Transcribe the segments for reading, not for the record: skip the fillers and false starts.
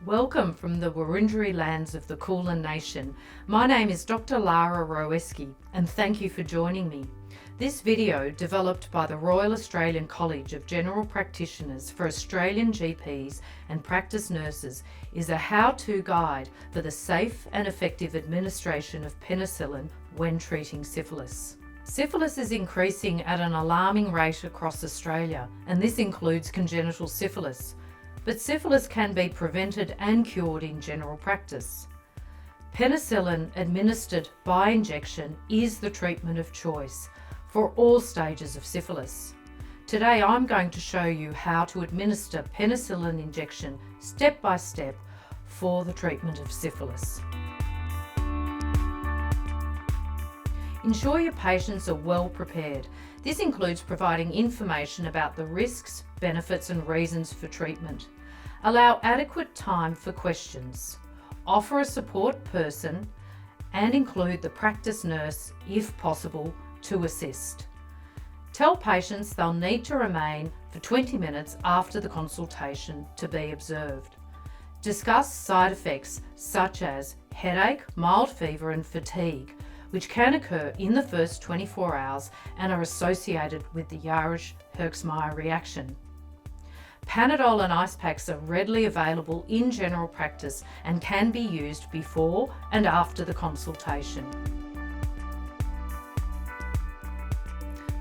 Welcome from the Wurundjeri lands of the Kulin Nation. My name is Dr. Lara Roweski and thank you for joining me. This video, developed by the Royal Australian College of General Practitioners for Australian GPs and practice nurses, is a how-to guide for the safe and effective administration of penicillin when treating syphilis. Syphilis is increasing at an alarming rate across Australia, and this includes congenital syphilis. But syphilis can be prevented and cured in general practice. Penicillin administered by injection is the treatment of choice for all stages of syphilis. Today I'm going to show you how to administer penicillin injection step by step for the treatment of syphilis. Ensure your patients are well prepared. This includes providing information about the risks, benefits and reasons for treatment. Allow adequate time for questions. Offer a support person and include the practice nurse, if possible, to assist. Tell patients they'll need to remain for 20 minutes after the consultation to be observed. Discuss side effects such as headache, mild fever and fatigue, which can occur in the first 24 hours and are associated with the Jarisch-Herxheimer reaction. Panadol and ice packs are readily available in general practice and can be used before and after the consultation.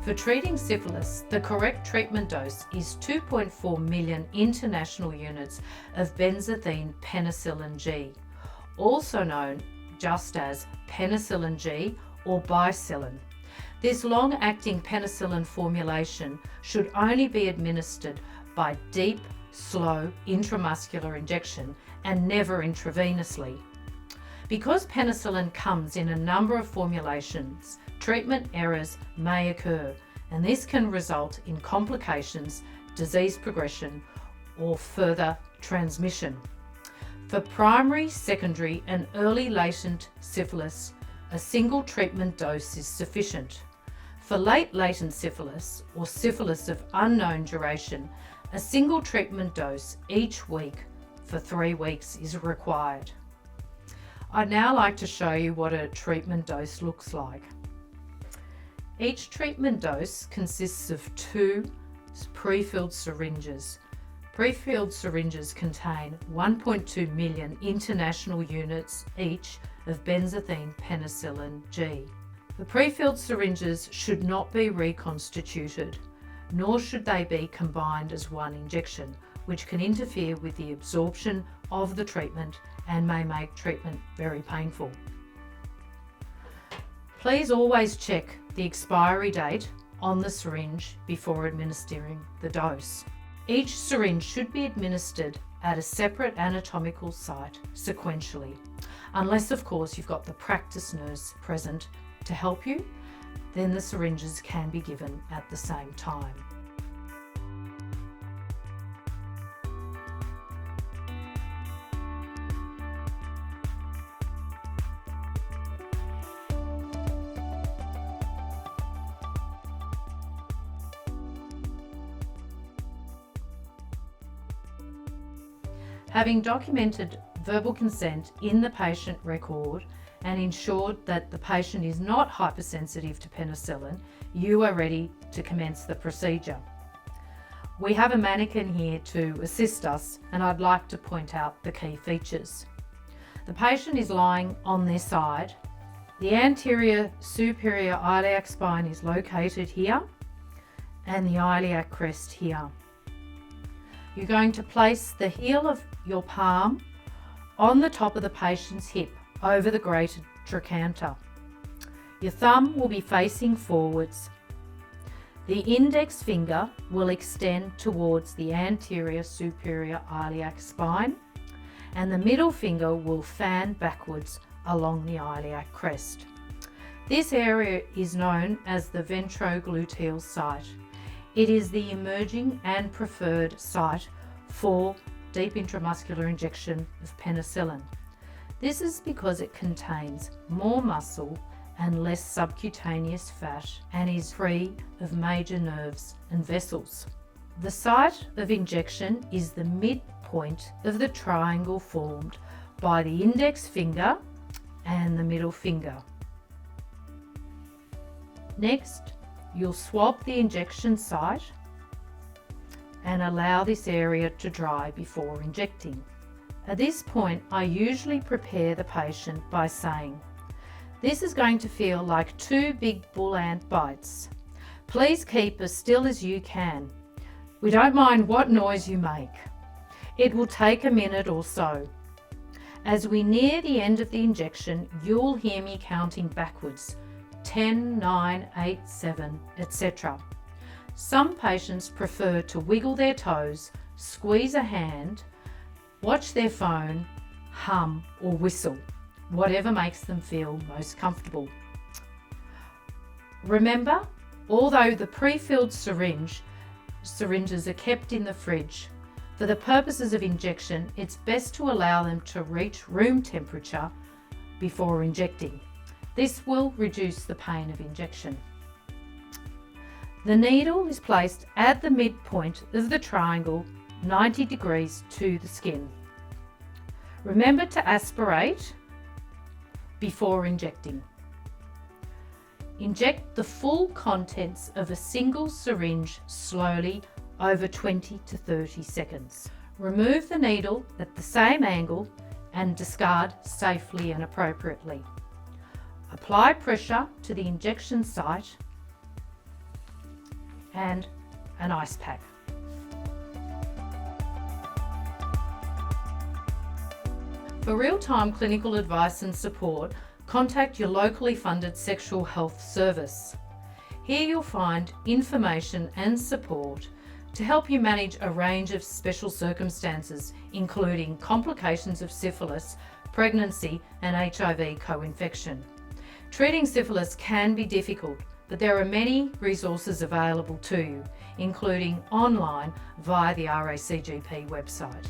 For treating syphilis, the correct treatment dose is 2.4 million international units of benzathine penicillin G, also known just as penicillin G or Bicillin. This long-acting penicillin formulation should only be administered by deep, slow intramuscular injection and never intravenously. Because penicillin comes in a number of formulations, treatment errors may occur, and this can result in complications, disease progression, or further transmission. For primary, secondary and early latent syphilis, a single treatment dose is sufficient. For late latent syphilis or syphilis of unknown duration, a single treatment dose each week for 3 weeks is required. I'd now like to show you what a treatment dose looks like. Each treatment dose consists of 2 pre-filled syringes. Pre-filled syringes contain 1.2 million international units each of benzathine penicillin G. The pre-filled syringes should not be reconstituted, nor should they be combined as one injection, which can interfere with the absorption of the treatment and may make treatment very painful. Please always check the expiry date on the syringe before administering the dose. Each syringe should be administered at a separate anatomical site sequentially, unless of course you've got the practice nurse present to help you, then the syringes can be given at the same time. Having documented verbal consent in the patient record and ensured that the patient is not hypersensitive to penicillin, you are ready to commence the procedure. We have a mannequin here to assist us, and I'd like to point out the key features. The patient is lying on their side. The anterior superior iliac spine is located here and the iliac crest here. You're going to place the heel of your palm on the top of the patient's hip over the greater trochanter. Your thumb will be facing forwards. The index finger will extend towards the anterior superior iliac spine, and the middle finger will fan backwards along the iliac crest. This area is known as the ventrogluteal site. It is the emerging and preferred site for deep intramuscular injection of penicillin. This is because it contains more muscle and less subcutaneous fat and is free of major nerves and vessels. The site of injection is the midpoint of the triangle formed by the index finger and the middle finger. Next, you'll swab the injection site and allow this area to dry before injecting. At this point, I usually prepare the patient by saying, "This is going to feel like 2 big bull ant bites. Please keep as still as you can. We don't mind what noise you make. It will take a minute or so. As we near the end of the injection, you'll hear me counting backwards, 10, 9, 8, 7, etc. Some patients prefer to wiggle their toes, squeeze a hand, watch their phone, hum or whistle, whatever makes them feel most comfortable. Remember, although the pre-filled syringes are kept in the fridge, for the purposes of injection, it's best to allow them to reach room temperature before injecting. This will reduce the pain of injection. The needle is placed at the midpoint of the triangle, 90 degrees to the skin. Remember to aspirate before injecting. Inject the full contents of a single syringe slowly over 20 to 30 seconds. Remove the needle at the same angle and discard safely and appropriately. Apply pressure to the injection site and an ice pack. For real-time clinical advice and support, contact your locally funded sexual health service. Here you'll find information and support to help you manage a range of special circumstances, including complications of syphilis, pregnancy and HIV co-infection. Treating syphilis can be difficult, but there are many resources available to you, including online via the RACGP website.